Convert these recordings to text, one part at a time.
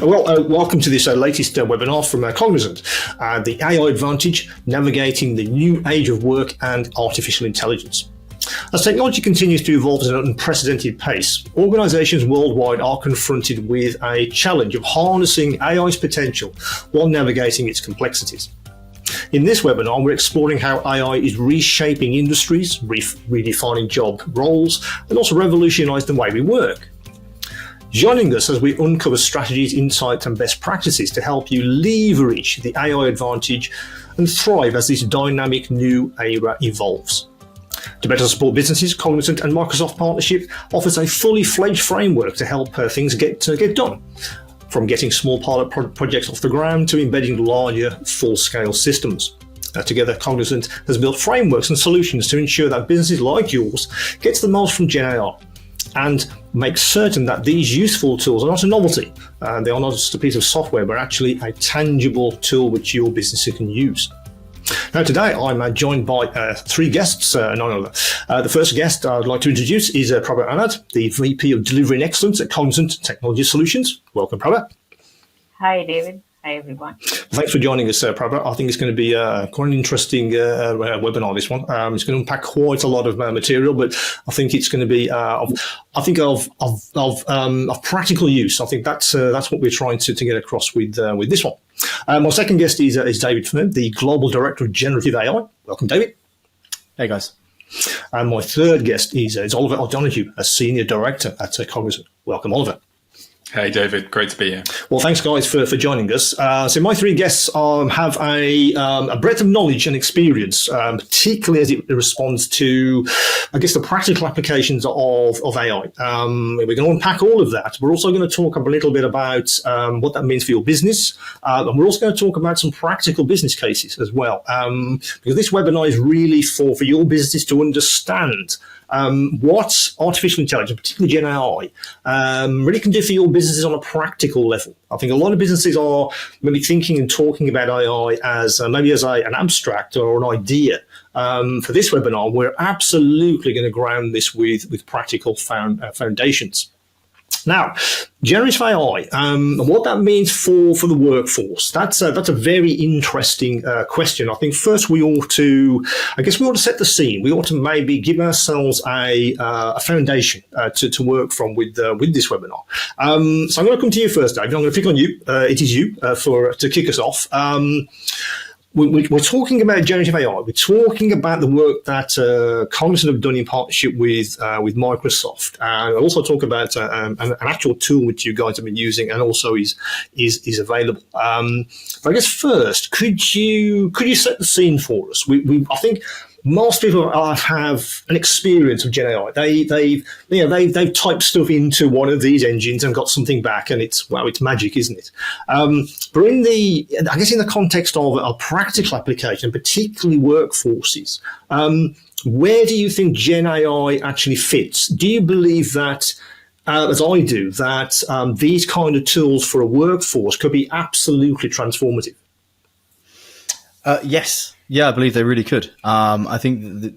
Welcome to this latest webinar from Cognizant, the AI Advantage, Navigating the New Age of Work and Artificial Intelligence. As technology continues to evolve at an unprecedented pace, organizations worldwide are confronted with a challenge of harnessing AI's potential while navigating its complexities. In this webinar, we're exploring how AI is reshaping industries, redefining job roles, and also revolutionizing the way we work. Joining us as we uncover strategies, insights, and best practices to help you leverage the AI advantage and thrive as this dynamic new era evolves. To better support businesses, Cognizant and Microsoft partnership offers a fully fledged framework to help things get done. From getting small pilot projects off the ground to embedding larger, full-scale systems. Together, Cognizant has built frameworks and solutions to ensure that businesses like yours get the most from Gen AI and make certain that these useful tools are not a novelty. They are not just a piece of software, but actually a tangible tool which your business can use. Now today I'm joined by three guests. The first guest I'd like to introduce is Prabhat Anand, the VP of Delivery and Excellence at Cognizant Technology Solutions. Welcome, Prabhat. Hi, David. Hi, everyone. Thanks for joining us, Prabhat. I think it's going to be quite an interesting webinar, this one. It's going to unpack quite a lot of material, but I think it's going to be, of practical use. I think that's what we're trying to get across with this one. My second guest is David Fern, the Global Director of Generative AI. Welcome, David. Hey, guys. And my third guest is Oliver O'Donoghue, a Senior Director at Cognizant. Welcome, Oliver. Hey, David. Great to be here. Well, thanks, guys, for joining us. So my three guests have a breadth of knowledge and experience, particularly as it responds to, I guess, the practical applications of AI. We're going to unpack all of that. We're also going to talk a little bit about what that means for your business. And we're also going to talk about some practical business cases as well. Because this webinar is really for your business to understand what artificial intelligence, particularly Gen AI, really can do for your businesses on a practical level. I think a lot of businesses are maybe thinking and talking about AI as an abstract or an idea. For this webinar, we're absolutely going to ground this with practical foundations. Now, generative AI, what that means for the workforce, that's a very interesting question. I think first we ought to set the scene. We ought to maybe give ourselves a foundation to work from with this webinar. So I'm going to come to you first, David. I'm going to pick on you. It is you to kick us off. We're talking about generative AI. We're talking about the work that Cognizant have done in partnership with Microsoft, and I'll also talk about an actual tool which you guys have been using and also is available. But I guess first, could you set the scene for us? I think most people have an experience of Gen AI. They've typed stuff into one of these engines and got something back, and it's magic, isn't it? But in the context of a practical application, particularly workforces, where do you think Gen AI actually fits? Do you believe that, as I do, that these kind of tools for a workforce could be absolutely transformative? Yes. Yeah, I believe they really could. I think that,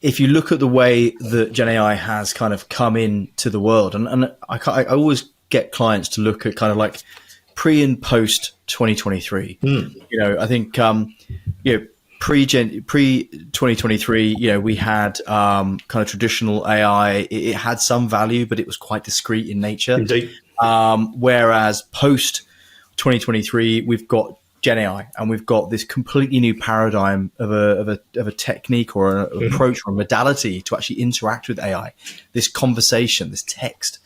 if you look at the way that Gen AI has kind of come into the world, and I always get clients to look at kind of like pre and post 2023. I think, pre 2023, we had kind of traditional AI. It had some value, but it was quite discrete in nature. Indeed. Whereas post 2023, we've got Gen AI, and we've got this completely new paradigm of a technique or an approach or a modality to actually interact with AI. This conversation, this text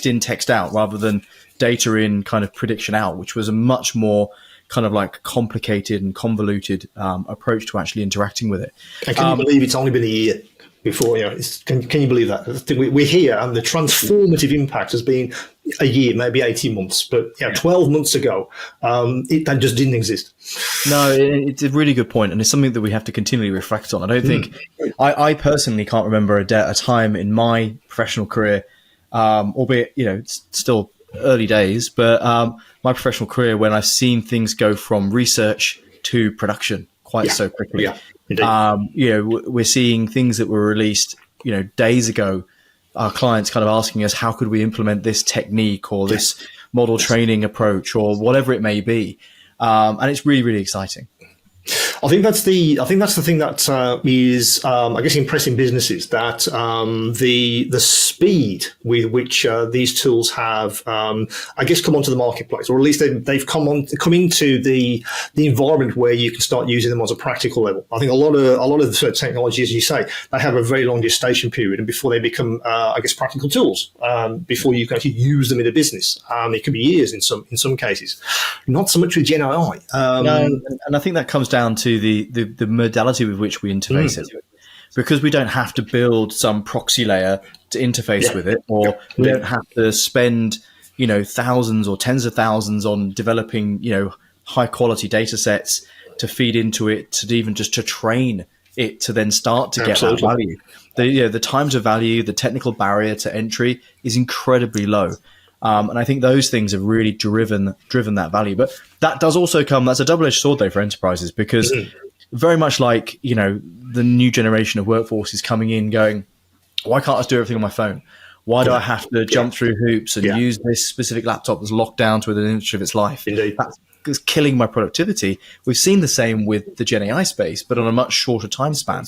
in, text out, rather than data in, kind of prediction out, which was a much more kind of like complicated and convoluted approach to actually interacting with it. And can you believe it's only been a year before? Can you believe that? We're here, and the transformative impact has been a year, maybe 18 months, but 12 months ago, that just didn't exist. No, it's a really good point, and it's something that we have to continually reflect on. I don't think, I personally can't remember a time in my professional career, albeit, it's still early days, but my professional career when I've seen things go from research to production quite so quickly. Yeah, indeed. We're seeing things that were released, days ago. Our clients kind of asking us, how could we implement this technique or this model training approach or whatever it may be. And it's really, really exciting. I think that's the thing that is, I guess, impressing businesses, that the speed with which these tools have, I guess, come onto the marketplace, or at least they've come into the environment where you can start using them on a practical level. I think a lot of the technology, as you say, they have a very long gestation period, and before they become, I guess, practical tools, before you can actually use them in a business, it could be years in some cases. Not so much with Gen AI. No, and I think that comes down to the modality with which we interface it, because we don't have to build some proxy layer to interface with it, or we don't have to spend thousands or tens of thousands on developing high quality data sets to feed into it, to even just to train it to then start to get that value. The time to value, the technical barrier to entry is incredibly low. And I think those things have really driven that value. But that does also come, that's a double-edged sword though for enterprises, because very much like, the new generation of workforce is coming in going, why can't I just do everything on my phone? Why do I have to jump through hoops and use this specific laptop that's locked down to within an inch of its life? Indeed. That's killing my productivity. We've seen the same with the Gen AI space, but on a much shorter time span.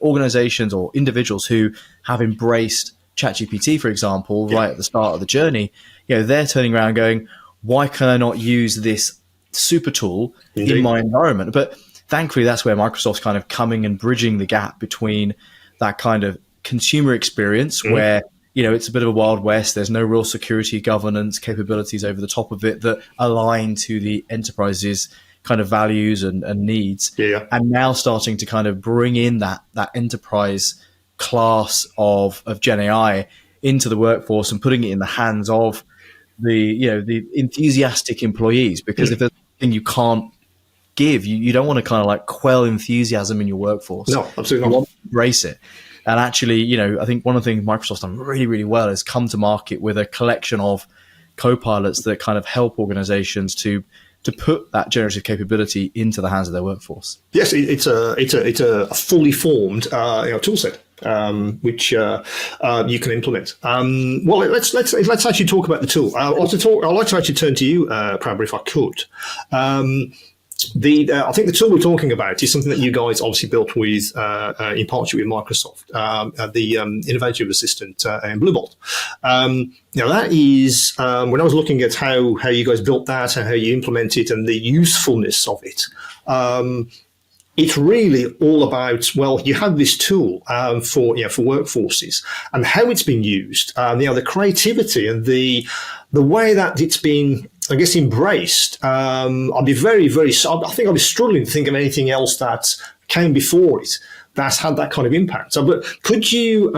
Organizations or individuals who have embraced ChatGPT, for example, right at the start of the journey, they're turning around going, why can I not use this super tool in my environment? But thankfully, that's where Microsoft's kind of coming and bridging the gap between that kind of consumer experience where, it's a bit of a Wild West. There's no real security governance capabilities over the top of it that align to the enterprise's kind of values and needs. And now starting to kind of bring in that enterprise class of Gen AI into the workforce and putting it in the hands of the enthusiastic employees, because if there's something you can't give, you don't want to kind of like quell enthusiasm in your workforce. No, absolutely not. You want to embrace it. And actually, I think one of the things Microsoft's done really, really well is come to market with a collection of co-pilots that kind of help organizations to put that generative capability into the hands of their workforce. Yes, it's a fully formed tool set, which you can implement. Well, let's actually talk about the tool. I'd like to actually turn to you, Prabha, if I could. I think the tool we're talking about is something that you guys obviously built with in partnership with Microsoft, the Innovative Assistant in Bluebolt. Now that is when I was looking at how you guys built that and how you implement it and the usefulness of it. It's really all about, well, you have this tool for workforces and how it's been used, the creativity and the way that it's been, I guess, embraced. I'll be very, very, I think I'll be struggling to think of anything else that came before it that's had that kind of impact. So, but could you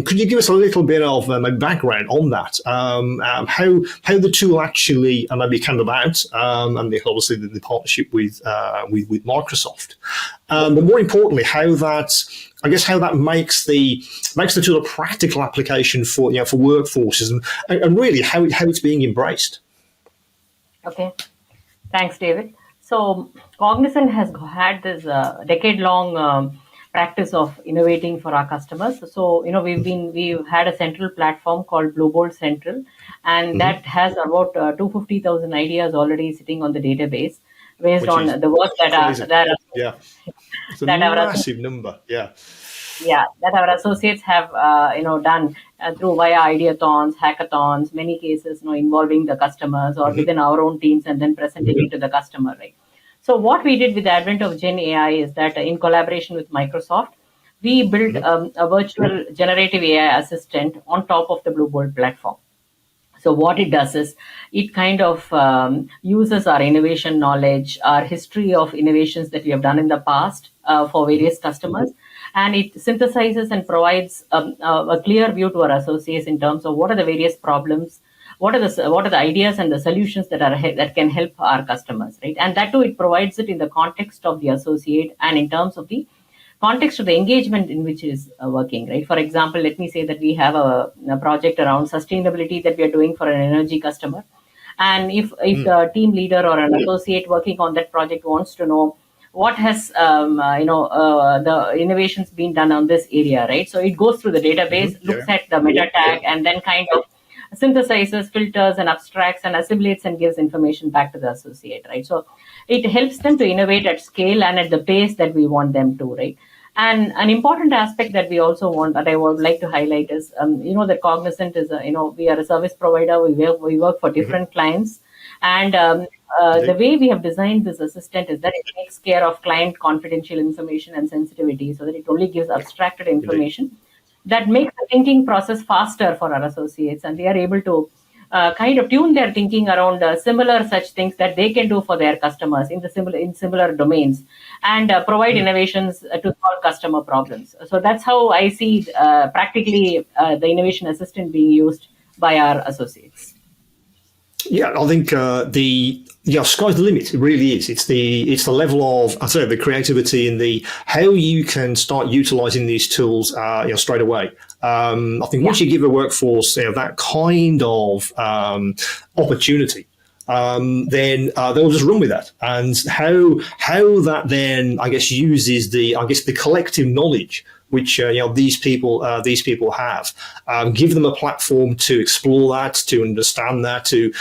give us a little bit of background on that? How the tool actually maybe came about, and obviously the partnership with Microsoft. But more importantly, how that makes the tool a practical application for workforces and really how it's being embraced. Okay, thanks, David. So Cognizant has had this decade-long practice of innovating for our customers. So we've had a central platform called Bluebolt Central, and that has about 250,000 ideas already sitting on the database based on the work it's a massive number. That our associates have done through via ideathons, hackathons, many cases involving the customers or within our own teams and then presenting it to the customer, right? So what we did with the advent of Gen AI is that in collaboration with Microsoft, we built a virtual generative AI assistant on top of the Bluebolt platform. So what it does is it kind of uses our innovation knowledge, our history of innovations that we have done in the past for various customers, and it synthesizes and provides a clear view to our associates in terms of what are the various problems, what are the ideas and the solutions that can help our customers, right? And that too, it provides it in the context of the associate and in terms of the context of the engagement in which it is working, right? For example, let me say that we have a project around sustainability that we are doing for an energy customer. And if the team leader or an associate working on that project wants to know what has the innovations been done on this area, right? So it goes through the database, looks at the meta tag, and then kind of synthesizes, filters, and abstracts and assimilates and gives information back to the associate, right? So it helps them to innovate at scale and at the pace that we want them to, right? And an important aspect that we also want, that I would like to highlight is, that Cognizant is, we are a service provider. We work for different clients. And the way we have designed this assistant is that it takes care of client confidential information and sensitivity, so that it only gives abstracted information that makes the thinking process faster for our associates, and they are able to kind of tune their thinking around similar such things that they can do for their customers in similar domains, and provide innovations to solve customer problems. So that's how I see practically the innovation assistant being used by our associates. Yeah, I think sky's the limit. It really is. It's the level of, I'd say, the creativity and the how you can start utilizing these tools, straight away. I think once you give a workforce that kind of opportunity, then they'll just run with that. And how that then, I guess, uses the collective knowledge which these people have, give them a platform to explore that, to understand that, to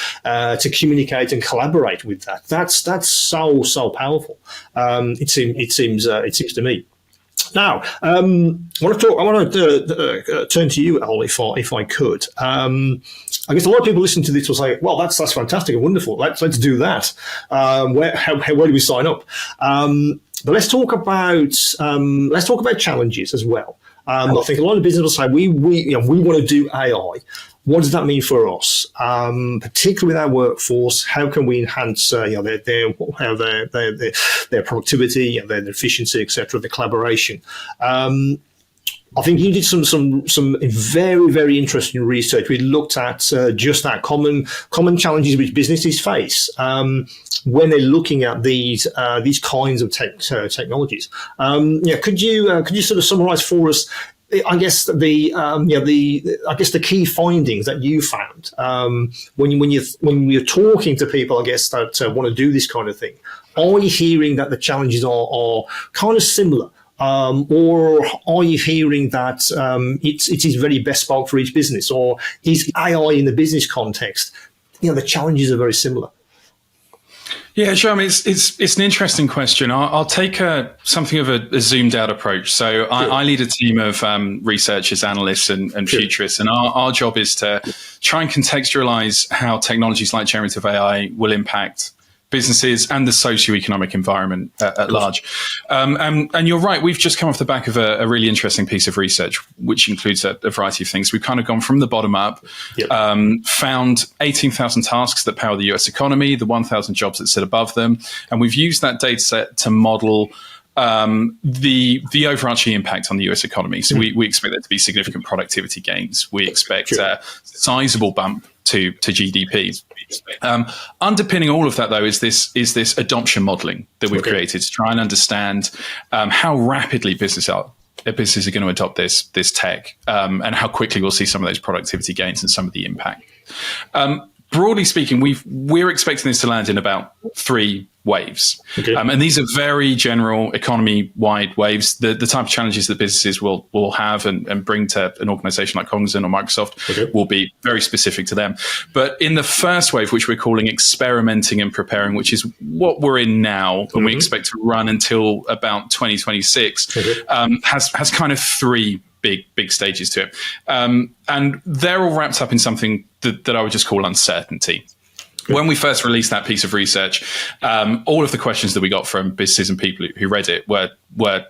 communicate and collaborate with that. That's so powerful. It seems to me. Now, I want to turn to you, Al, if I could. I guess a lot of people listening to this will say, "Well, that's fantastic and wonderful. Let's do that. Where do we sign up?" But let's talk about challenges as well. I think a lot of businesses will say we want to do AI. What does that mean for us, particularly with our workforce? How can we enhance their productivity, their efficiency, etc., the collaboration? I think you did some very, very interesting research. We looked at just that common challenges which businesses face when they're looking at these kinds of technologies. Could you sort of summarize for us, I guess the key findings that you found when you're talking to people, I guess, that want to do this kind of thing? Are you hearing that the challenges are kind of similar? Or are you hearing that it is very bespoke for each business? Or is AI in the business context, the challenges are very similar? Yeah, sure. I mean, it's an interesting question. I'll take something of a zoomed out approach. So I lead a team of researchers, analysts, and futurists, and our job is to try and contextualize how technologies like generative AI will impact businesses and the socioeconomic environment at large. And you're right, we've just come off the back of a really interesting piece of research, which includes a variety of things. We've kind of gone from the bottom up, found 18,000 tasks that power the US economy, the 1,000 jobs that sit above them. And we've used that data set to model the overarching impact on the US economy. So we expect there to be significant productivity gains. We expect a sizable bump to GDP. Underpinning all of that, though, is this adoption modeling that we've created to try and understand how rapidly businesses are going to adopt this tech, and how quickly we'll see some of those productivity gains and some of the impact. Broadly speaking, we're expecting this to land in about 3 waves. And these are very general economy-wide waves. The type of challenges that businesses will have and bring to an organization like Cognizant or Microsoft will be very specific to them. But in the first wave, which we're calling experimenting and preparing, which is what we're in now, and we expect to run until about 2026, has kind of 3 big stages to it. And they're all wrapped up in something that I would just call uncertainty. When we first released that piece of research, all of the questions that we got from businesses and people who read it were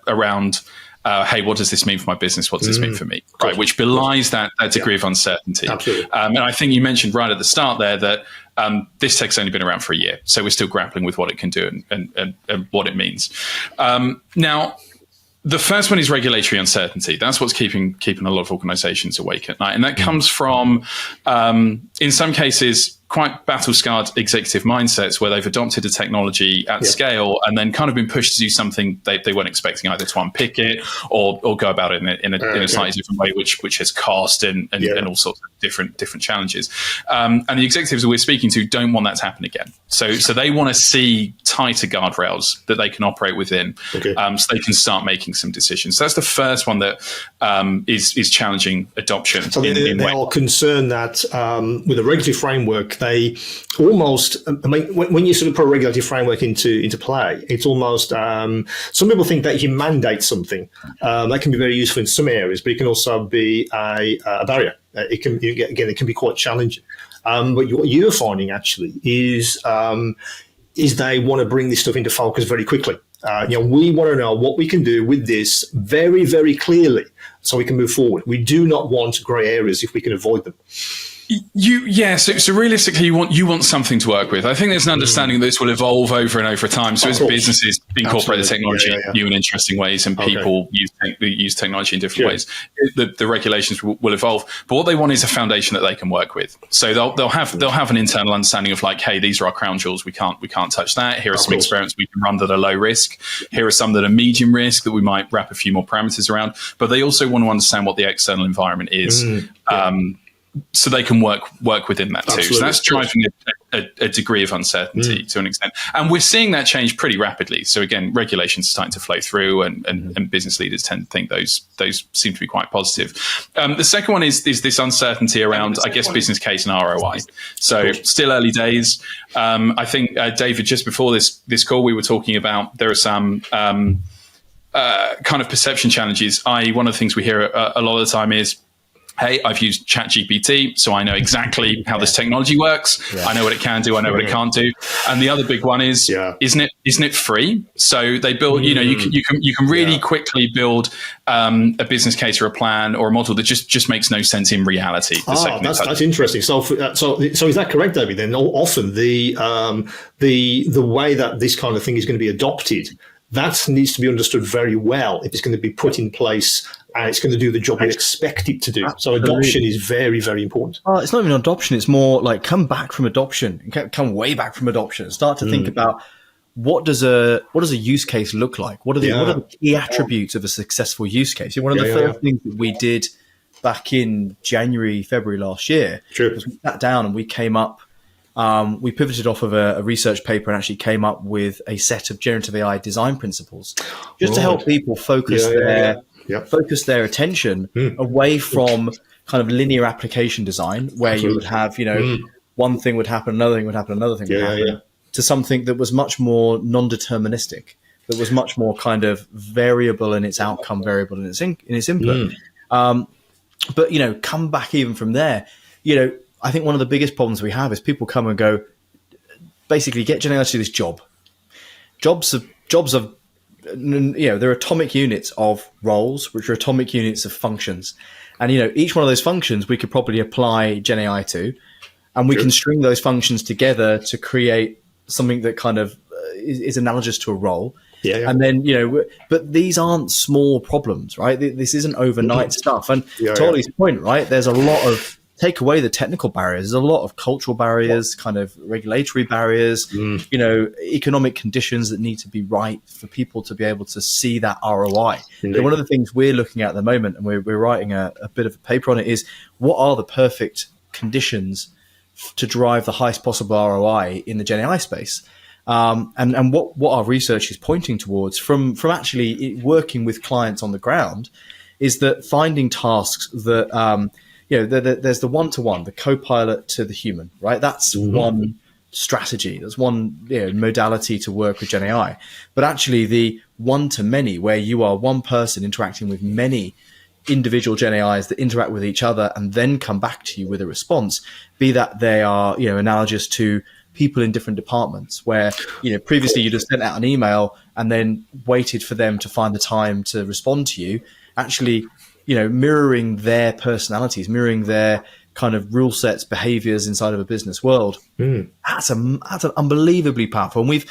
around, hey, what does this mean for my business? What does this mean for me? Right, which belies that degree of uncertainty. Absolutely. And I think you mentioned right at the start there that this tech's only been around for a year, so we're still grappling with what it can do and what it means. Now, the first one is regulatory uncertainty. That's what's keeping a lot of organizations awake at night. And that comes from, in some cases, quite battle-scarred executive mindsets where they've adopted a technology at scale and then kind of been pushed to do something they weren't expecting, either to unpick it or go about it in a slightly different way, which has cost and all sorts of different challenges. And the executives that we're speaking to don't want that to happen again. So they want to see tighter guardrails that they can operate within, so they can start making some decisions. So that's the first one that is challenging adoption. So they are concerned that with a regulatory framework, they almost, I mean, when you sort of put a regulatory framework into play, it's almost, some people think that if you mandate something, that can be very useful in some areas, but it can also be a barrier. It can be quite challenging. But what you're finding actually is they want to bring this stuff into focus very quickly. We want to know what we can do with this very, very clearly so we can move forward. We do not want grey areas if we can avoid them. So realistically, you want something to work with. I think there's an understanding that this will evolve over and over time. So as businesses incorporate the technology in new and interesting ways, and people use technology in different ways, the regulations will evolve. But what they want is a foundation that they can work with. So they'll have an internal understanding of like, hey, these are our crown jewels. We can't touch that. Here are some experiments we can run that are low risk. Here are some that are medium risk that we might wrap a few more parameters around. But they also want to understand what the external environment is. So they can work within that too. So that's driving a degree of uncertainty to an extent. And we're seeing that change pretty rapidly. So again, regulations are starting to flow through, and business leaders tend to think those seem to be quite positive. The second one is this uncertainty around, I guess, business case and ROI. So still early days. I think, David, just before this call, we were talking about there are some kind of perception challenges. I.e., one of the things we hear a lot of the time is, hey, I've used ChatGPT, so I know exactly how this technology works. Yeah. I know what it can do. I know what it can't do. And the other big one is, isn't it free? So they build, you can really quickly build a business case or a plan or a model that just makes no sense in reality. That's interesting. So is that correct, David? Then often the way that this kind of thing is going to be adopted, that needs to be understood very well if it's going to be put in place and it's going to do the job you expect it to do. So adoption is very, very important. It's not even adoption. It's more like come back from adoption, come way back from adoption and start to think about what does a use case look like? What are the key attributes of a successful use case? One of the first things that we did back in January, February last year was we sat down and we came up, we pivoted off of a research paper and actually came up with a set of generative AI design principles just to help people focus their attention away from kind of linear application design where you would have, one thing would happen, another thing would happen, another thing would happen, to something that was much more non-deterministic, that was much more kind of variable in its outcome, variable in its input. But, come back even from there, I think one of the biggest problems we have is people come and go, basically get Gen AI to do this job. Jobs are, they're atomic units of roles, which are atomic units of functions. And, each one of those functions we could probably apply Gen AI to, and we can string those functions together to create something that kind of is analogous to a role. And then, but these aren't small problems, right? This isn't overnight stuff. And to Ollie's point, right, there's a lot of, take away the technical barriers, there's a lot of cultural barriers, kind of regulatory barriers, economic conditions that need to be right for people to be able to see that ROI. So one of the things we're looking at the moment, and we're writing a bit of a paper on it, is what are the perfect conditions to drive the highest possible ROI in the Gen AI space? And what our research is pointing towards from actually working with clients on the ground is that finding tasks that, there's the one-to-one, the co-pilot to the human, right? That's one strategy. That's one modality to work with Gen AI. But actually the one-to-many, where you are one person interacting with many individual Gen AIs that interact with each other and then come back to you with a response, be that they are, analogous to people in different departments where, previously you'd have sent out an email and then waited for them to find the time to respond to you. Actually, mirroring their personalities, mirroring their kind of rule sets, behaviors inside of a business world. That's unbelievably powerful. And we've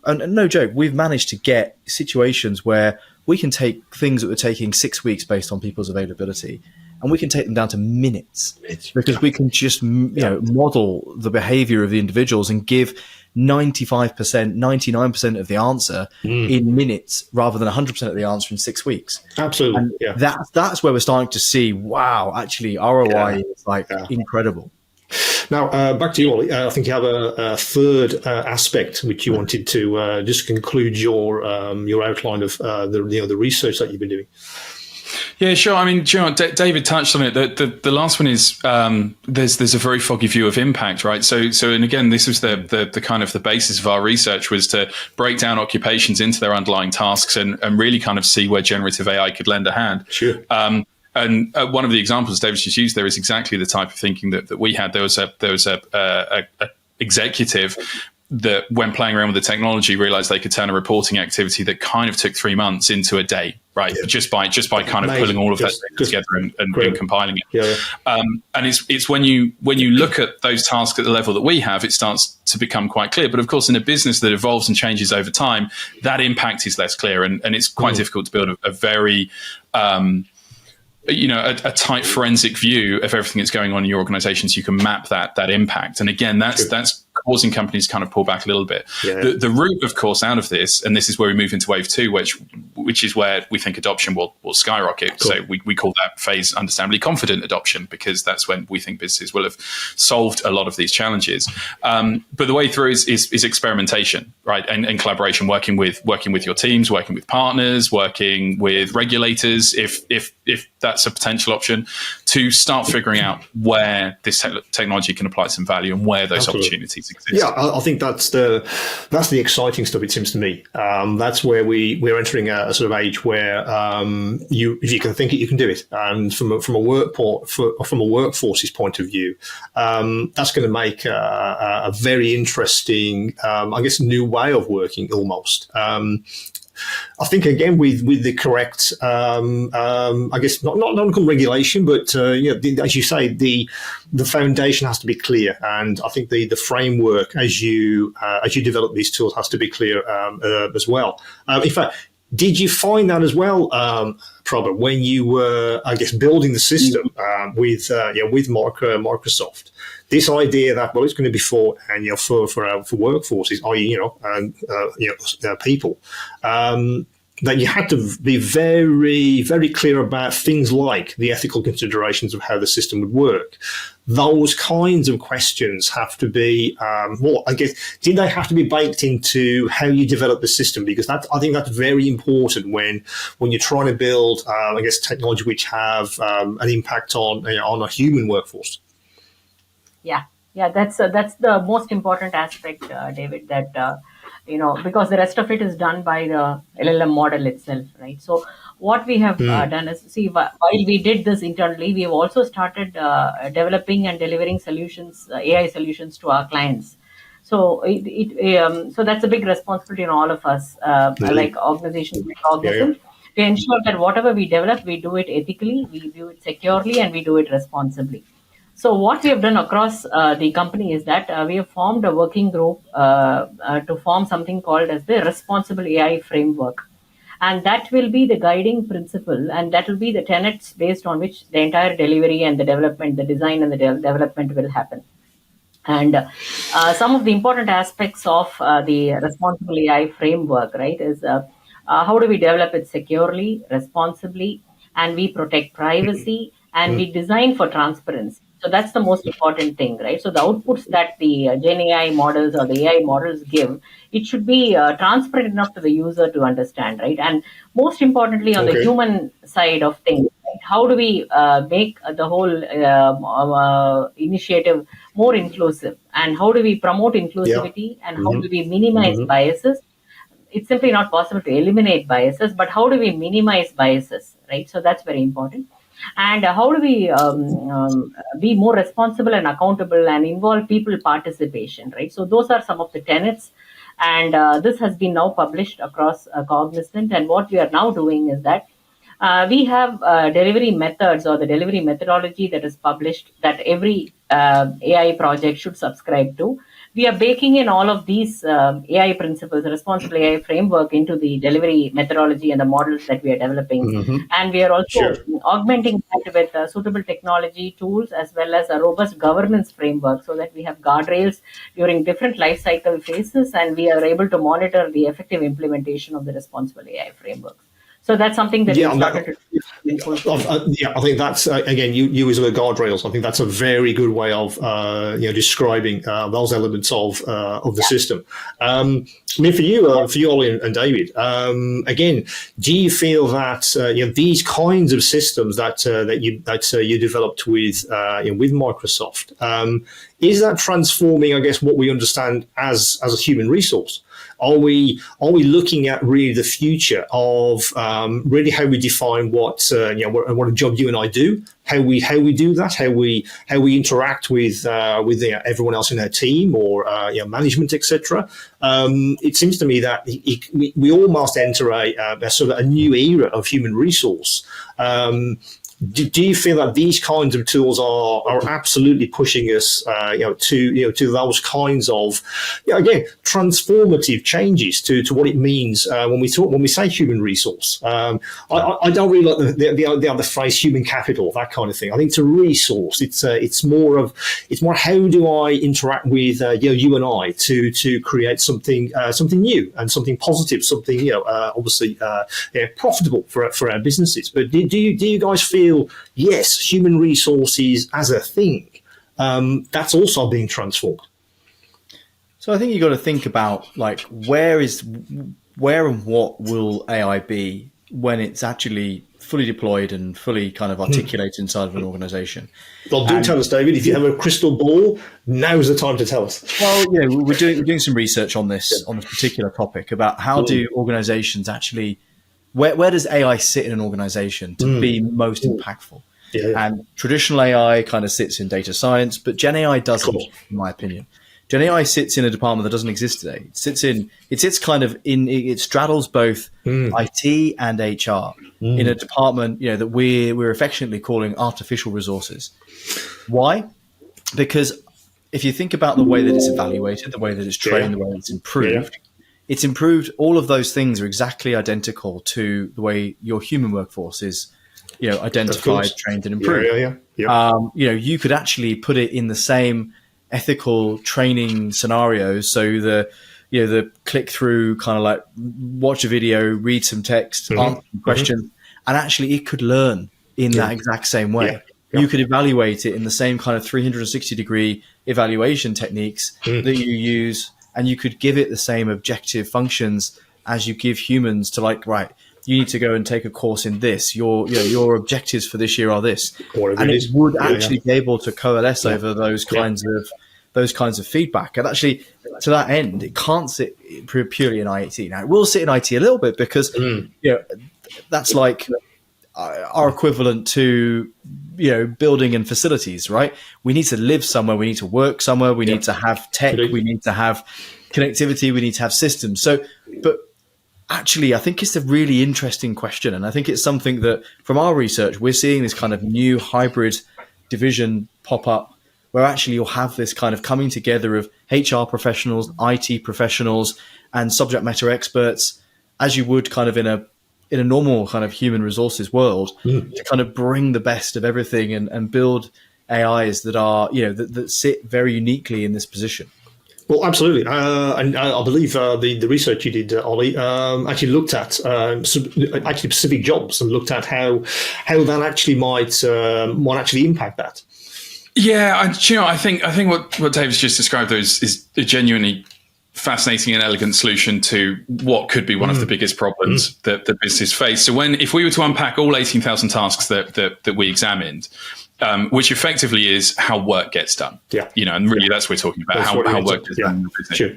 and no joke, we've managed to get situations where we can take things that were taking 6 weeks based on people's availability, and we can take them down to minutes because we can just model the behavior of the individuals and give 95%, 99% of the answer in minutes rather than 100% of the answer in 6 weeks. Absolutely. And that's where we're starting to see, wow, actually ROI is incredible. Now, back to you, Ollie. I think you have a third aspect which you wanted to just conclude your outline of the research that you've been doing. Yeah, sure. I mean, David touched on it. The last one is there's a very foggy view of impact, right? So and again, this was the kind of the basis of our research was to break down occupations into their underlying tasks and really kind of see where generative AI could lend a hand. Sure. And one of the examples David just used there is exactly the type of thinking that we had. There was a executive that, when playing around with the technology, realized they could turn a reporting activity that kind of took 3 months into a day, right? Yeah. Just by kind of pulling all of that together and compiling it. Yeah. And it's when you look at those tasks at the level that we have, it starts to become quite clear. But of course, in a business that evolves and changes over time, that impact is less clear, and it's quite difficult to build a very a tight forensic view of everything that's going on in your organization, so you can map that impact. And again, that's causing companies to kind of pull back a little bit. Yeah. The route, of course, out of this, and this is where we move into wave 2, which is where we think adoption will skyrocket. Cool. So we call that phase understandably confident adoption, because that's when we think businesses will have solved a lot of these challenges. But the way through is experimentation, right? And collaboration, working with your teams, working with partners, working with regulators, if that's a potential option, to start figuring out where this technology can apply some value and where those opportunities exist. Yeah, I think that's the exciting stuff, it seems to me. That's where we're entering a sort of age where if you can think it, you can do it. And from a workforce's point of view, that's going to make a very interesting, I guess, new way of working almost. I think, again, with the correct, I guess not regulation, but as you say, the foundation has to be clear, and I think the framework as you develop these tools has to be clear as well. In fact, did you find that as well, Prabha, when you were, I guess, building the system with Microsoft? This idea that, well, it's going to be for workforces, i.e., people, that you had to be very, very clear about things like the ethical considerations of how the system would work. Those kinds of questions have to be, did they have to be baked into how you develop the system? Because I think that's very important when you're trying to build, technology which have an impact on a human workforce. Yeah, that's the most important aspect, David, that, because the rest of it is done by the LLM model itself, right? So what we have done is, while we did this internally, we have also started developing and delivering solutions, AI solutions to our clients. So so that's a big responsibility on all of us, like organizations like Cognizant, to ensure that whatever we develop, we do it ethically, we do it securely, and we do it responsibly. So what we have done across the company is that we have formed a working group to form something called as the Responsible AI Framework. And that will be the guiding principle, and that will be the tenets based on which the entire delivery and the development, the design and the development will happen. And some of the important aspects of the Responsible AI Framework, right, is how do we develop it securely, responsibly, and we protect privacy, and we design for transparency. So that's the most important thing, right? So the outputs that the Gen AI models or the AI models give, it should be transparent enough to the user to understand, right? And most importantly, on the human side of things, right? How do we make the whole initiative more inclusive? And how do we promote inclusivity? And how do we minimize biases? It's simply not possible to eliminate biases, but how do we minimize biases, right? So that's very important. And how do we be more responsible and accountable and involve people participation, right? So those are some of the tenets. And this has been now published across Cognizant. And what we are now doing is that we have delivery methods or the delivery methodology that is published that every AI project should subscribe to. We are baking in all of these AI principles, the Responsible AI Framework, into the delivery methodology and the models that we are developing. And we are also augmenting that with suitable technology tools as well as a robust governance framework, so that we have guardrails during different life cycle phases, and we are able to monitor the effective implementation of the Responsible AI Framework. So that's something that Yeah, we started to do. I think that's again, you use the guardrails. I think that's a very good way of describing those elements of the system. I mean, for you, Ollie and David, again, do you feel that these kinds of systems that you developed with Microsoft, is that transforming, I guess, what we understand as a human resource? Are we looking at really the future of really how we define what a job you and I do, how we do that, how we interact with everyone else in our team or management, etc. It seems to me that we almost enter a sort of a new era of human resource. Do you feel that these kinds of tools are absolutely pushing us, to those kinds of, again, transformative changes to what it means when we say human resource? I don't really like the other phrase, human capital, that kind of thing. I think it's a resource. It's more how do I interact with you and I to create something new and something positive, something obviously profitable for our businesses. But do you guys feel, yes, human resources as a thing, that's also being transformed? So I think you've got to think about like where and what will AI be when it's actually fully deployed and fully kind of articulated inside of an organization. Well, tell us, David, if you have a crystal ball, now's the time to tell us. Well, we're doing some research on this particular topic about how do organizations actually, where does AI sit in an organization to be most impactful? Yeah. And traditional AI kind of sits in data science, but Gen AI doesn't, in my opinion. Gen AI sits in a department that doesn't exist today. It straddles both IT and HR in a department, that we're affectionately calling artificial resources. Why? Because if you think about the way that it's evaluated, the way that it's trained, the way it's improved, all of those things are exactly identical to the way your human workforce is, identified, trained, and improved. You could actually put it in the same ethical training scenarios. So the click through, kind of like watch a video, read some text, answer some questions, and actually it could learn in that exact same way. You could evaluate it in the same kind of 360-degree evaluation techniques that you use, and you could give it the same objective functions as you give humans to, like, right, you need to go and take a course in this. Your objectives for this year are this, and it would actually be able to coalesce over those kinds of feedback. And actually, to that end, it can't sit purely in IT. Now, it will sit in IT a little bit because that's like our equivalent to building and facilities, right? We need to live somewhere, we need to work somewhere, we need to have tech, we need to have connectivity, we need to have systems. So, but actually, I think it's a really interesting question. And I think it's something that from our research, we're seeing this kind of new hybrid division pop up where actually you'll have this kind of coming together of HR professionals, IT professionals, and subject matter experts, as you would kind of in a normal kind of human resources world, to kind of bring the best of everything and build AIs that are, that sit very uniquely in this position. Well, absolutely. And I believe the research you did, Ollie, actually looked at specific jobs and looked at how that actually might actually impact that. Yeah, I think what David's just described though is a genuinely fascinating and elegant solution to what could be one of the biggest problems that the business face. So if we were to unpack all 18,000 tasks that we examined, which effectively is how work gets done. Yeah. And really that's what we're talking about, how work gets done in the business. Sure.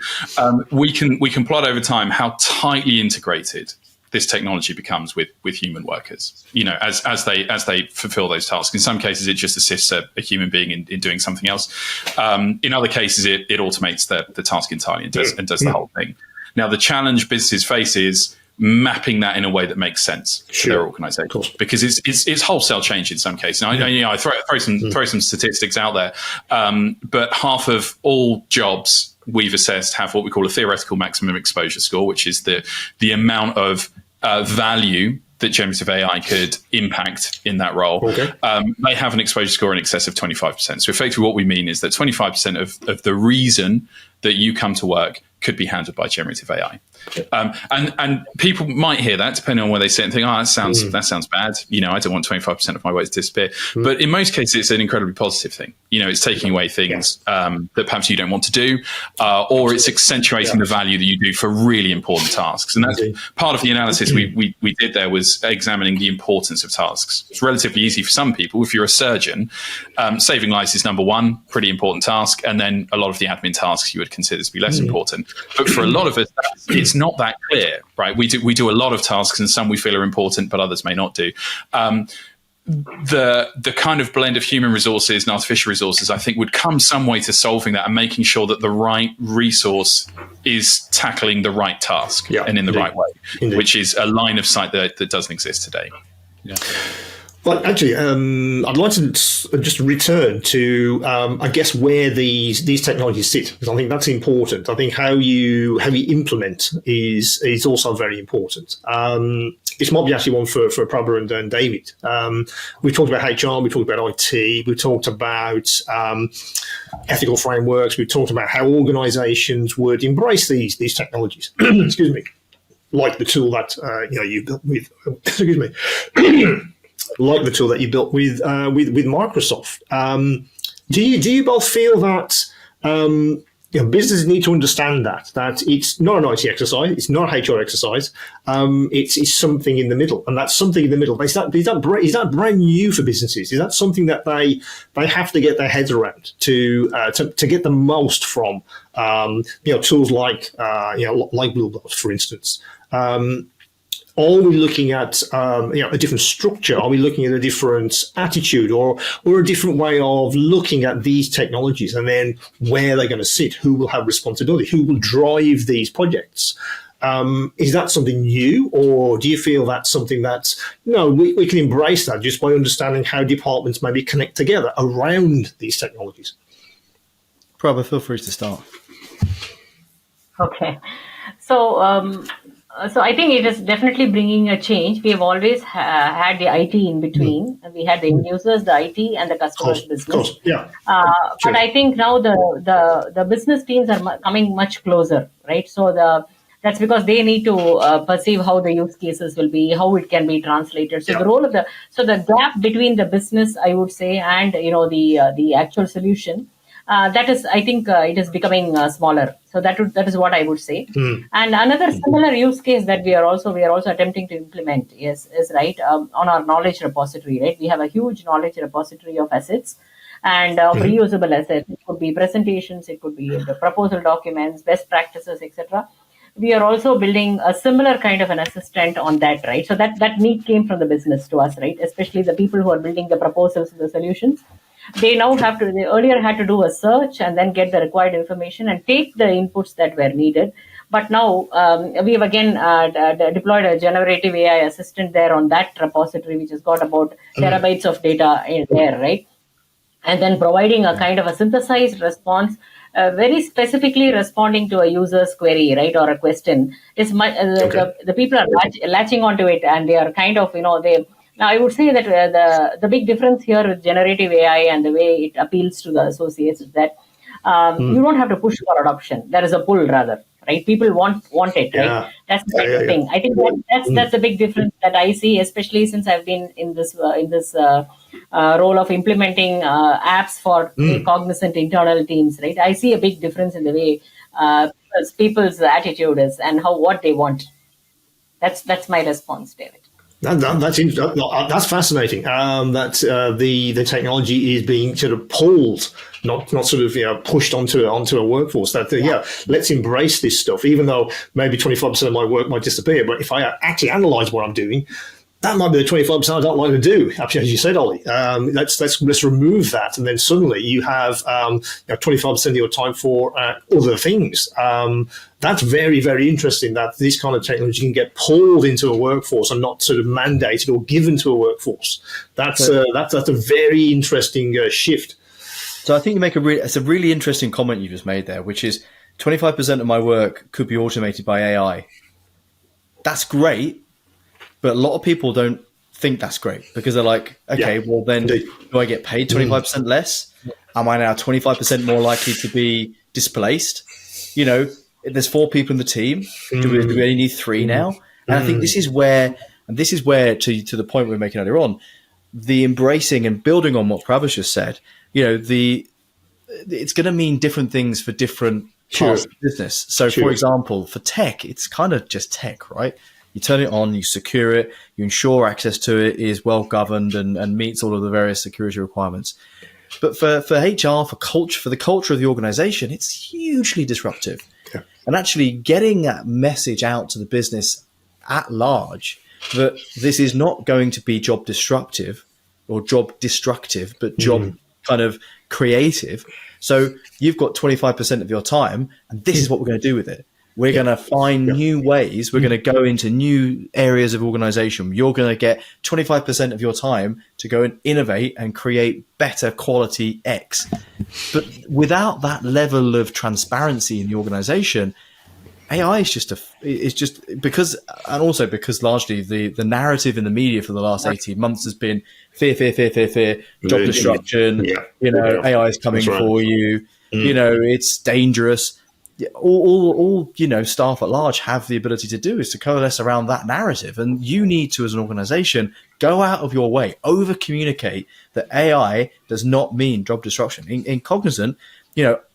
We can plot over time how tightly integrated this technology becomes with human workers, as they fulfill those tasks. In some cases, it just assists a human being in doing something else. In other cases, it automates the task entirely and does the whole thing. Now, the challenge businesses face is mapping that in a way that makes sense for their organization, because it's wholesale change in some cases. And I throw some statistics out there, but half of all jobs we've assessed have what we call a theoretical maximum exposure score, which is the amount of value that generative AI could impact in that role. They have an exposure score in excess of 25%. So effectively what we mean is that 25% of the reason that you come to work could be handled by generative AI. And people might hear that depending on where they sit and think, oh, that sounds bad. I don't want 25% of my work to disappear. But in most cases, it's an incredibly positive thing. It's taking away things that perhaps you don't want to do, or it's accentuating the value that you do for really important tasks. And that's part of the analysis we did there, was examining the importance of tasks. It's relatively easy for some people. If you're a surgeon, saving lives is number one, pretty important task. And then a lot of the admin tasks you would consider to be less important. But for a lot of us, it's not that clear, right? We do a lot of tasks, and some we feel are important, but others may not do. The kind of blend of human resources and artificial resources, I think, would come some way to solving that and making sure that the right resource is tackling the right task and in the right way, which is a line of sight that doesn't exist today. Yeah. Well, actually, I'd like to just return to, I guess, where these technologies sit, because I think that's important. I think how you implement is also very important. This might be actually one for Prabha and David. We talked about HR, we talked about IT, we talked about ethical frameworks, we talked about how organizations would embrace these technologies. Excuse me, like the tool that you built with. Excuse me. Like the tool that you built with Microsoft. Do you both feel that businesses need to understand that it's not an IT exercise, it's not an HR exercise, it's something in the middle, and that something in the middle is that brand new for businesses? Is that something that they have to get their heads around to get the most from tools like Bluebot, for instance? Are we looking at a different structure? Are we looking at a different attitude, or a different way of looking at these technologies, and then where they're going to sit? Who will have responsibility? Who will drive these projects? Is that something new, or do you feel that's something that's we can embrace that just by understanding how departments maybe connect together around these technologies? Prabha, feel free to start. Okay, so. So I think it is definitely bringing a change. We have always had the IT in between. We had the end users, the IT, and the customer's business. Yeah. But I think now the business teams are coming much closer, right? So that's because they need to perceive how the use cases will be, how it can be translated. So the role of the gap between the business, I would say, and the actual solution. That is, I think, it is becoming smaller. So that is what I would say. And another similar use case that we are also attempting to implement is right on our knowledge repository. Right, we have a huge knowledge repository of assets and reusable assets. It could be presentations, it could be the proposal documents, best practices, etc. We are also building a similar kind of an assistant on that. Right, so that need came from the business to us. Right, especially the people who are building the proposals and the solutions. They now they earlier had to do a search and then get the required information and take the inputs that were needed. But now we have again deployed a generative AI assistant there on that repository, which has got about terabytes of data in there, right? And then providing a kind of a synthesized response, very specifically responding to a user's query, right, or a question. The people are latching onto it, and they are kind of, Now, I would say that the big difference here with generative AI and the way it appeals to the associates is that you don't have to push for adoption. There is a pull, rather, right? People want it, right? Yeah. That's the thing. I think that's the big difference that I see, especially since I've been in this role of implementing apps for cognizant internal teams, right? I see a big difference in the way people's attitude is and what they want. That's my response, David. That's fascinating. That the technology is being sort of pulled, not sort of pushed onto a workforce. Let's embrace this stuff, even though maybe 25% of my work might disappear. But if I actually analyze what I'm doing, that might be the 25% I don't like to do. Actually, as you said, Ollie, let's remove that, and then suddenly you have 25% of your time for other things. That's very, very interesting. That this kind of technology can get pulled into a workforce and not sort of mandated or given to a workforce. That's a very interesting shift. So I think you make it's a really interesting comment you just made there, which is 25% of my work could be automated by AI. That's great. But a lot of people don't think that's great because they're like, okay, well then do I get paid 25% less? Am I now 25% more likely to be displaced? there's 4 people in the team. Do we only need 3 now? And I think this is where to the point we were making earlier on, the embracing and building on what Pravesh just said, it's going to mean different things for different parts of the business. So, for example, for tech, it's kind of just tech, right? You turn it on, you secure it, you ensure access to it is well governed and meets all of the various security requirements. But for HR, for the culture of the organization, it's hugely disruptive. Yeah. And actually getting that message out to the business at large that this is not going to be job disruptive or job destructive, but job kind of creative. So you've got 25% of your time, and this is what we're going to do with it. We're going to find new ways. We're going to go into new areas of organization. You're going to get 25% of your time to go and innovate and create better quality X. But without that level of transparency in the organization, AI is just because largely the narrative in the media for the last 18 months has been fear, job destruction, AI is coming for you, it's dangerous. All staff at large have the ability to do is to coalesce around that narrative. And you need to, as an organization, go out of your way, over communicate that AI does not mean job disruption. In Cognizant, some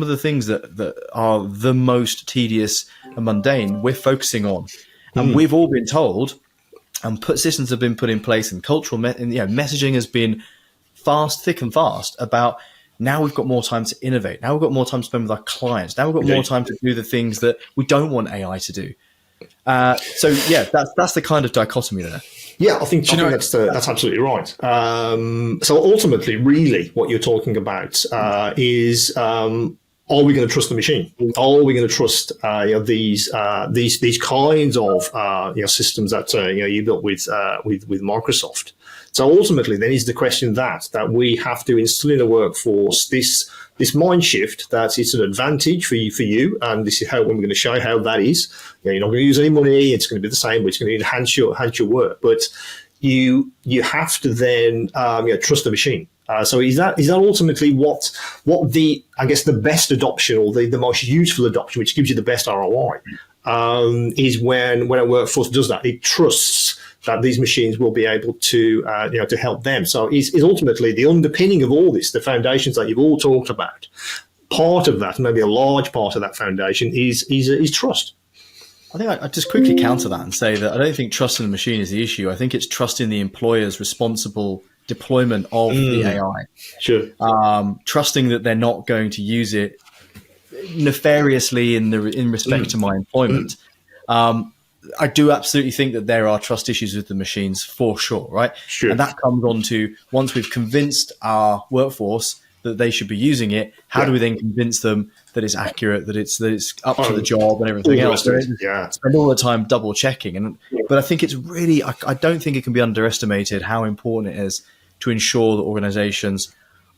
of the things that are the most tedious and mundane, we're focusing on. And we've all been told, and systems have been put in place, and cultural messaging has been thick and fast about now we've got more time to innovate. Now we've got more time to spend with our clients. Now we've got more time to do the things that we don't want AI to do. That's the kind of dichotomy there. Yeah, I think that's absolutely right. So ultimately, really, what you're talking about is, are we going to trust the machine? Are we going to trust these kinds of systems that you built with Microsoft? So ultimately, then is the question that we have to instill in the workforce this mind shift that it's an advantage for you, and this is how we're going to show how that is. You're not going to use any money; it's going to be the same, but it's going to enhance your work. But you have to then trust the machine. So is that ultimately what the best adoption or the most useful adoption, which gives you the best ROI, is when a workforce does that. It trusts that these machines will be able to help them. So is ultimately the underpinning of all this, the foundations that you've all talked about. Part of that, maybe a large part of that foundation, is trust. I think I'd just quickly counter that and say that I don't think trust in the machine is the issue. I think it's trust in the employer's responsible deployment of the AI. Sure. Trusting that they're not going to use it nefariously in respect to my employment. I do absolutely think that there are trust issues with the machines for sure, right? Sure. And that comes on to, once we've convinced our workforce that they should be using it, how do we then convince them that it's accurate, that it's up to the job and everything else? Spend all the time double checking. But I think it's really, I don't think it can be underestimated how important it is to ensure that organizations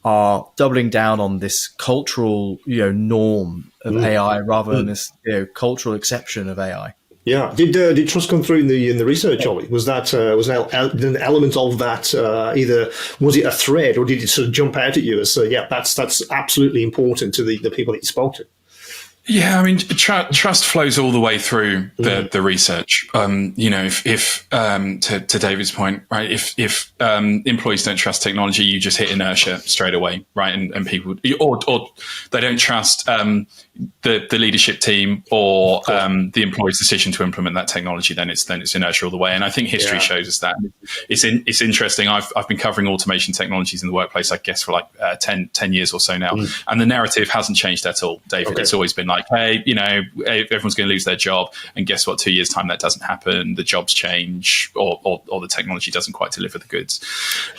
are doubling down on this cultural norm of AI rather than this cultural exception of AI. Yeah, did trust come through in the research, Ollie? Was that an element of that? Either was it a thread, or did it sort of jump out at you as that's absolutely important to the people that you spoke to? Yeah, I mean, trust flows all the way through the research. If to David's point, right, if employees don't trust technology, you just hit inertia straight away, right? And people, or they don't trust the leadership team or the employee's decision to implement that technology, then it's inertia all the way. And I think history shows us that. It's interesting. I've been covering automation technologies in the workplace, I guess, for like 10 years or so now, and the narrative hasn't changed at all, David. Okay. It's always been like, hey, everyone's going to lose their job, and guess what? 2 years' time, that doesn't happen. The jobs change, or the technology doesn't quite deliver the goods.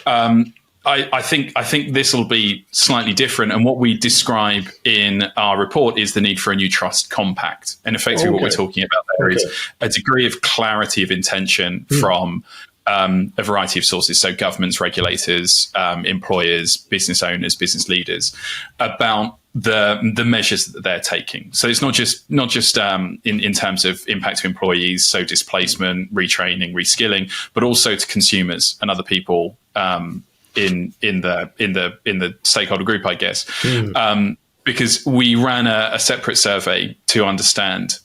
I think this will be slightly different, and what we describe in our report is the need for a new trust compact. And effectively, what we're talking about there is a degree of clarity of intention from a variety of sources, so governments, regulators, employers, business owners, business leaders, about the measures that they're taking. So it's not just in terms of impact to employees, so displacement, retraining, reskilling, but also to consumers and other people in the stakeholder group, I guess. because we ran a separate survey to understand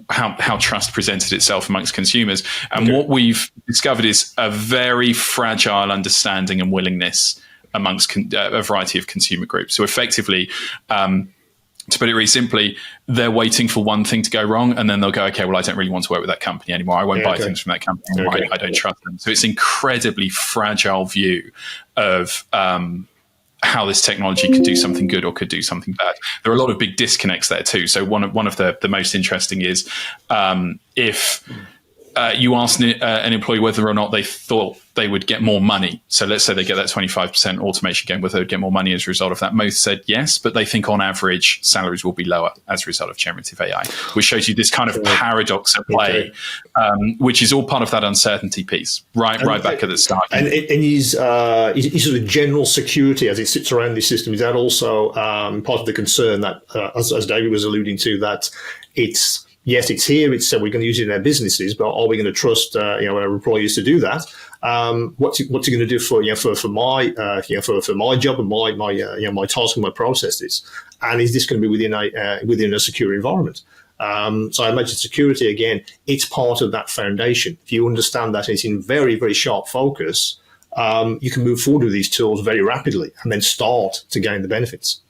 how trust presented itself amongst consumers. And what we've discovered is a very fragile understanding and willingness amongst a variety of consumer groups. So effectively, to put it really simply, they're waiting for one thing to go wrong, and then they'll go, okay, well, I don't really want to work with that company anymore. I won't buy things from that company anymore. I don't trust them. So it's an incredibly fragile view of how this technology could do something good or could do something bad. There are a lot of big disconnects there too. So one of the most interesting is if you ask an employee whether or not they thought they would get more money. So let's say they get that 25% automation gain, whether they would get more money as a result of that. Most said yes, but they think on average salaries will be lower as a result of generative AI, which shows you this kind of paradox at play, which is all part of that uncertainty piece, right back at the start. And is sort of general security as it sits around the system, is that also part of the concern that, as David was alluding to, that it's, yes, it's here. It's we're going to use it in our businesses, but are we going to trust our employees to do that? What's it going to do for for my job and my task and my processes? And is this going to be within a secure environment? So I imagine security, again, it's part of that foundation. If you understand that it's in very, very sharp focus, you can move forward with these tools very rapidly and then start to gain the benefits.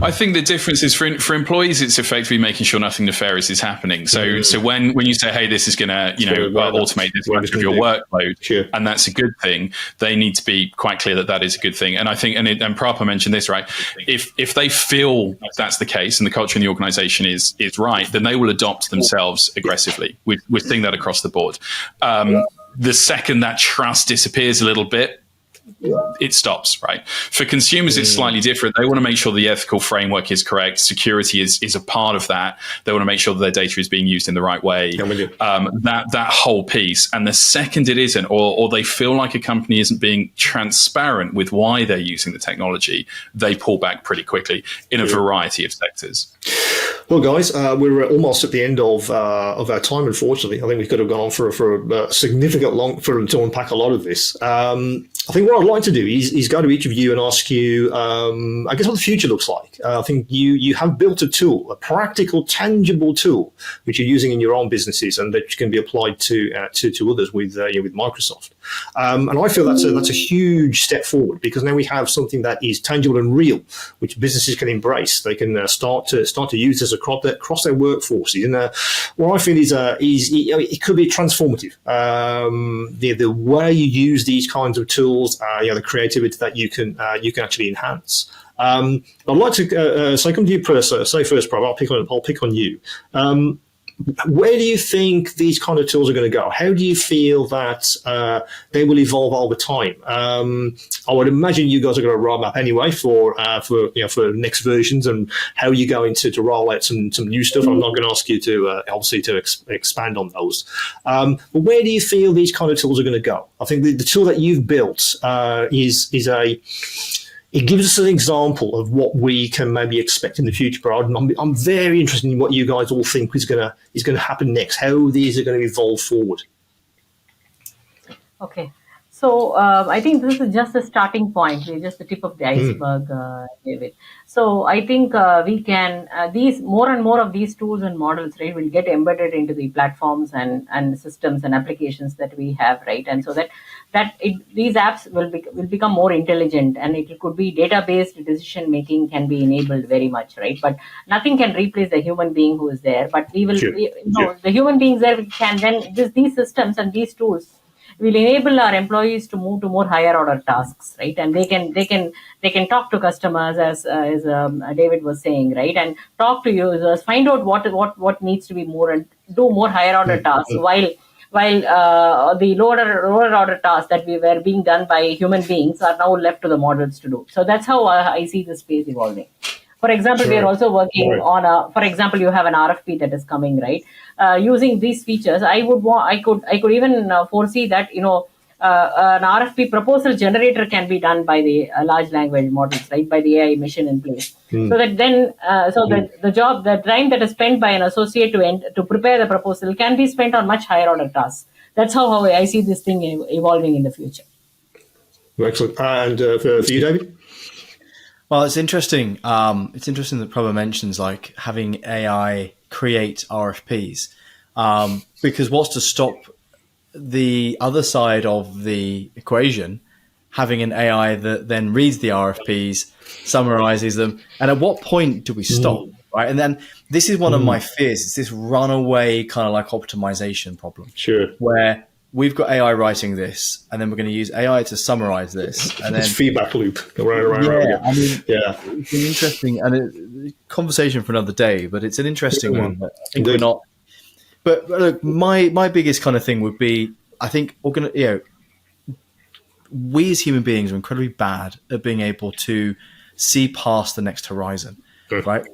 I think the difference is for employees, it's effectively making sure nothing nefarious is happening. So when you say, hey, this is going to automate this much of your workload, and that's a good thing, they need to be quite clear that that is a good thing. And I think, and Prabha mentioned this, right? If they feel that's the case and the culture in the organization is right, then they will adopt themselves aggressively. We're seeing that across the board. The second that trust disappears a little bit, it stops, right? For consumers, it's slightly different. They want to make sure the ethical framework is correct. Security is a part of that. They want to make sure that their data is being used in the right way. That whole piece. And the second it isn't, or they feel like a company isn't being transparent with why they're using the technology, they pull back pretty quickly in a variety of sectors. Well, guys, we're almost at the end of our time, unfortunately. I think we could have gone on for a significant to unpack a lot of this. I think what I'd like to do is go to each of you and ask you, I guess, what the future looks like. I think you have built a tool, a practical, tangible tool, which you're using in your own businesses and that can be applied to others with Microsoft. And I feel that's a huge step forward, because now we have something that is tangible and real, which businesses can embrace. They can start to use this across their workforces. And what I feel is it could be transformative. The way you use these kinds of tools, the creativity that you can actually enhance. I'd like to so I come to you first. Say first, Prabha. I'll pick on you. Where do you think these kind of tools are going to go? How do you feel that they will evolve over time? I would imagine you guys are going to roadmap anyway for next versions, and how you're going to roll out some new stuff. I'm not going to ask you to obviously to expand on those. But where do you feel these kind of tools are going to go? I think the tool that you've built it gives us an example of what we can maybe expect in the future. But I'm very interested in what you guys all think is going to happen next. How these are going to evolve forward. Okay, so I think this is just the starting point. We're just the tip of the iceberg, David. So I think we can these more and more of these tools and models, right, will get embedded into the platforms and systems and applications that we have, right, and so these apps will become more intelligent, and it could be data-based decision making can be enabled very much, right? But nothing can replace the human being who is there. But the human beings there can then these systems and these tools will enable our employees to move to more higher order tasks, right? And they can talk to customers as David was saying, right? And talk to users, find out what needs to be more, and do more higher order tasks while the lower order tasks that were being done by human beings are now left to the models to do. So that's how I see this space evolving. For example, we are also working on for example, you have an RFP that is coming, right? Using these features, I could even foresee that, an RFP proposal generator can be done by the large language models, right? By the AI machine in place. So that then, the time that is spent by an associate to prepare the proposal can be spent on much higher order tasks. That's how I see this thing evolving in the future. Excellent. And for you, David? Well, it's interesting. It's interesting that Prabha mentions like having AI create RFPs, because what's to stop the other side of the equation having an AI that then reads the RFPs, summarizes them, and at what point do we stop? Right, and then this is one of my fears. It's this runaway kind of like optimization problem. Sure. Where we've got AI writing this, and then we're going to use AI to summarize this, and then It's feedback loop. Right. I mean, Yeah. it's an interesting conversation for another day, but it's an interesting one. But I think we're Indeed. not. But look, my biggest kind of thing would be, I think we as human beings are incredibly bad at being able to see past the next horizon, right?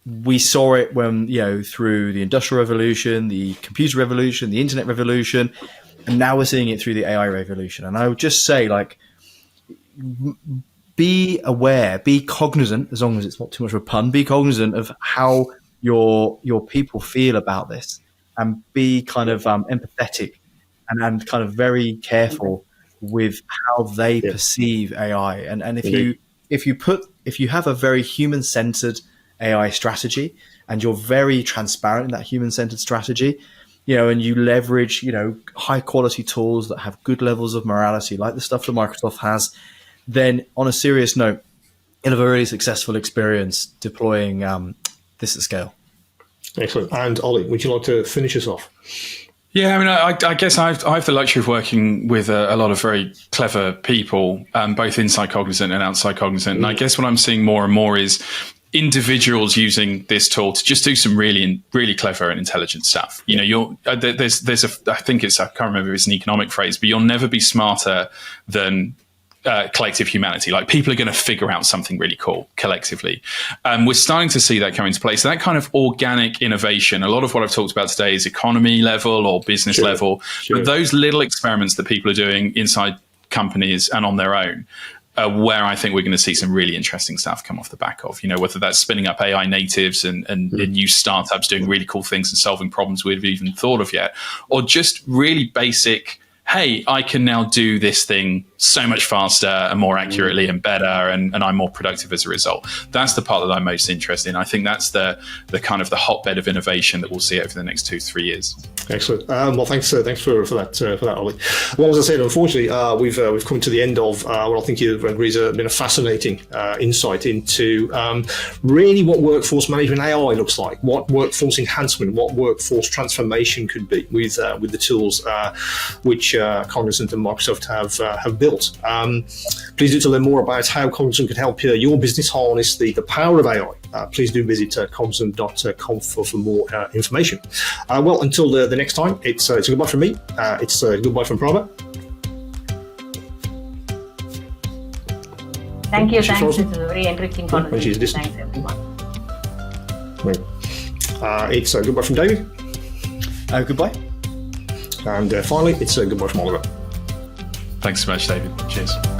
We saw it when, through the Industrial Revolution, the computer revolution, the internet revolution, and now we're seeing it through the AI revolution. And I would just say, like, be aware, be cognizant, as long as it's not too much of a pun, be cognizant of how your people feel about this, and be kind of empathetic and kind of very careful with how they perceive AI. And if you have a very human-centered AI strategy, and you're very transparent in that human-centered strategy, and you leverage, high quality tools that have good levels of morality, like the stuff that Microsoft has, then on a serious note, you'll have a really successful experience deploying this at scale. Excellent. And Ollie, would you like to finish us off? Yeah, I mean, I guess I have the luxury of working with a lot of very clever people, both inside Cognizant and outside Cognizant. And I guess what I'm seeing more and more is individuals using this tool to just do some really clever and intelligent stuff. I think I can't remember if it's an economic phrase, but you'll never be smarter than collective humanity. Like, people are going to figure out something really cool collectively. We're starting to see that come into place. So that kind of organic innovation, a lot of what I've talked about today is economy level or business level, but those little experiments that people are doing inside companies and on their own, where I think we're going to see some really interesting stuff come off the back of, whether that's spinning up AI natives and new startups doing really cool things and solving problems we've even thought of yet, or just really basic, hey, I can now do this thing so much faster and more accurately and better, and I'm more productive as a result. That's the part that I'm most interested in. I think that's the kind of the hotbed of innovation that we'll see over the next 2-3 years. Excellent. Well, thanks for that, Ollie. Well, as I said, unfortunately, we've come to the end of what I think you agree has been a fascinating insight into really what workforce management AI looks like, what workforce enhancement, what workforce transformation could be with the tools which Cognizant and Microsoft have built. Please do to learn more about how Cognizant can help your business harness the power of AI. Please do visit cognizant.com for more information. Well, until the next time, it's a goodbye from me. It's a goodbye from Prabha. Thank you. Thanks. This is a very enriching conversation. Thanks, everyone. It's a goodbye from David. Goodbye. And finally, it's a goodbye from Oliver. Thanks so much, David. Cheers.